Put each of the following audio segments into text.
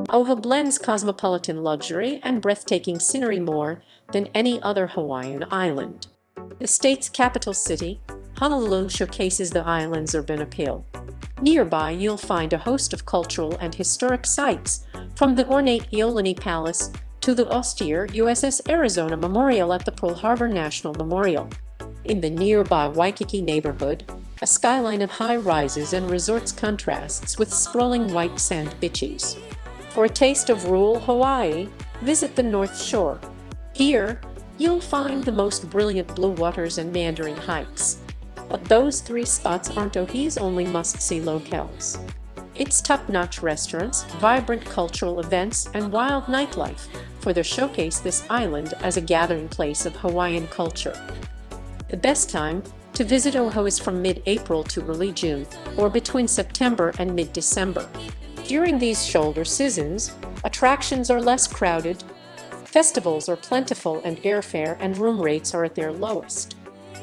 Oahu blends cosmopolitan luxury and breathtaking scenery more than any other Hawaiian island. The state's capital city, Honolulu, showcases the island's urban appeal. Nearby, you'll find a host of cultural and historic sites, from the ornate Iolani Palace to the austere USS Arizona Memorial at the Pearl Harbor National Memorial. In the nearby Waikiki neighborhood, a skyline of high-rises and resorts contrasts with sprawling white sand beaches. For a taste of rural Hawaii, visit the North Shore. Here, you'll find the most brilliant blue waters and meandering hikes. But those three spots aren't Oahu's only must-see locales. Its top-notch restaurants, vibrant cultural events, and wild nightlife further showcase this island as a gathering place of Hawaiian culture. The best time to visit Oahu is from mid-April to early June, or between September and mid-December. During these shoulder seasons, attractions are less crowded, festivals are plentiful, and airfare and room rates are at their lowest.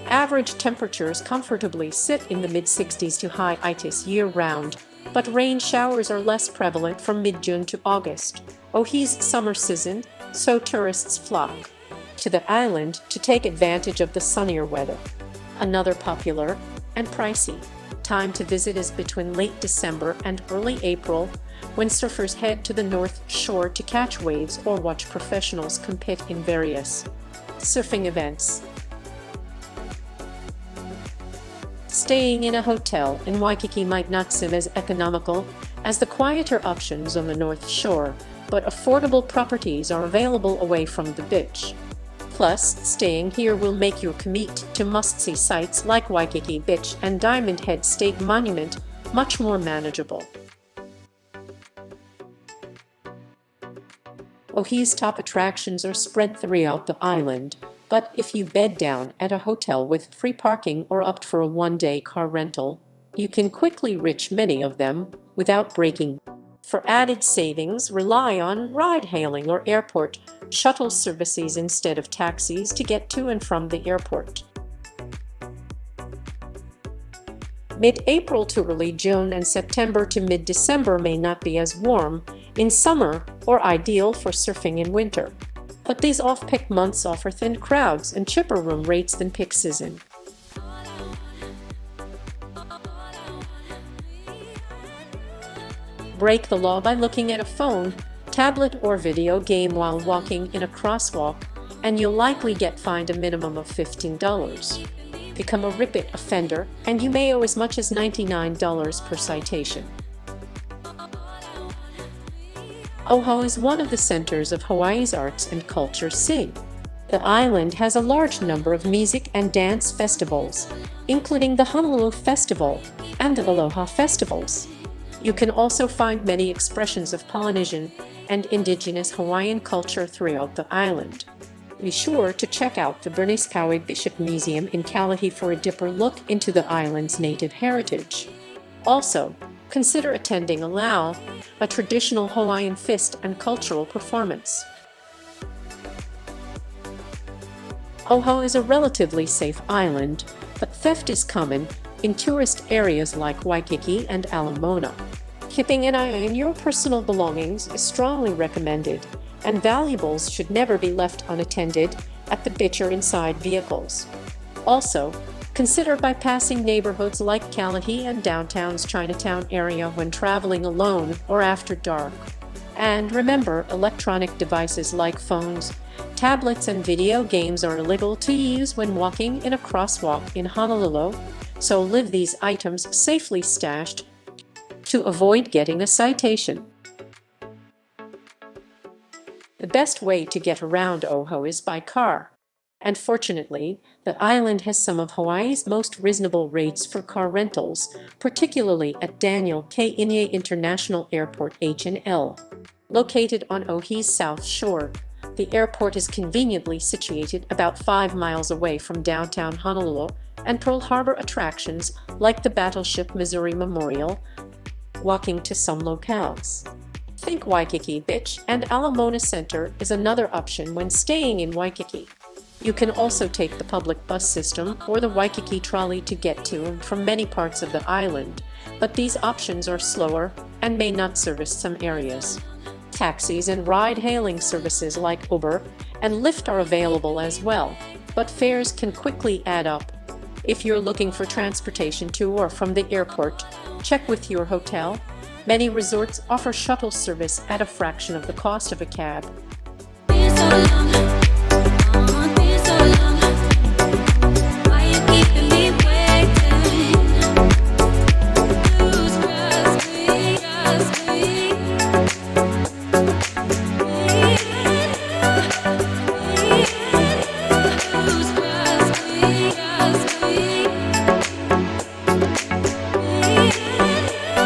Average temperatures comfortably sit in the mid-60s to high 80s year-round, but rain showers are less prevalent from mid-June to August, Oahu's summer season, so tourists flock to the island to take advantage of the sunnier weather. Another popular and pricey time to visit is between late December and early April, when surfers head to the North Shore to catch waves or watch professionals compete in various surfing events. Staying in a hotel in Waikiki might not seem as economical as the quieter options on the North Shore, but affordable properties are available away from the beach. Plus, staying here will make your commute to must-see sites like Waikiki Beach and Diamond Head State Monument much more manageable. Oahu's top attractions are spread throughout the island, but if you bed down at a hotel with free parking or opt for a one-day car rental, you can quickly reach many of them without breaking. For added savings, rely on ride-hailing or airport shuttle services instead of taxis to get to and from the airport. Mid-April to early June and September to mid-December may not be as warm in summer or ideal for surfing in winter, but these off-peak months offer thin crowds and cheaper room rates than peak season. Break the law by looking at a phone, tablet, or video game while walking in a crosswalk, and you'll likely get fined a minimum of $15. Become a repeat offender, and you may owe as much as $99 per citation. Oahu is one of the centers of Hawaii's arts and culture scene. The island has a large number of music and dance festivals, including the Honolulu Festival and the Aloha Festivals. You can also find many expressions of Polynesian and indigenous Hawaiian culture throughout the island. Be sure to check out the Bernice Kaui Bishop Museum in Kalahi for a deeper look into the island's native heritage. Also, consider attending a luau, a traditional Hawaiian feast and cultural performance. Oahu is a relatively safe island, but theft is common in tourist areas like Waikiki and Ala Moana. Keeping an eye on your personal belongings is strongly recommended, and valuables should never be left unattended at the beach or inside vehicles. Also, consider bypassing neighborhoods like Kalahi and downtown's Chinatown area when traveling alone or after dark. And remember, electronic devices like phones, tablets, and video games are illegal to use when walking in a crosswalk in Honolulu, so leave these items safely stashed to avoid getting a citation. The best way to get around Oahu is by car, and fortunately, the island has some of Hawaii's most reasonable rates for car rentals, particularly at Daniel K. Inouye International Airport (HNL). Located on Oahu's South Shore, the airport is conveniently situated about 5 miles away from downtown Honolulu and Pearl Harbor attractions like the Battleship Missouri Memorial, walking to some locales. Think Waikiki Beach and Ala Moana Center is another option when staying in Waikiki. You can also take the public bus system or the Waikiki trolley to get to and from many parts of the island, but these options are slower and may not service some areas. Taxis and ride-hailing services like Uber and Lyft are available as well, but fares can quickly add up. If you're looking for transportation to or from the airport, check with your hotel. Many resorts offer shuttle service at a fraction of the cost of a cab.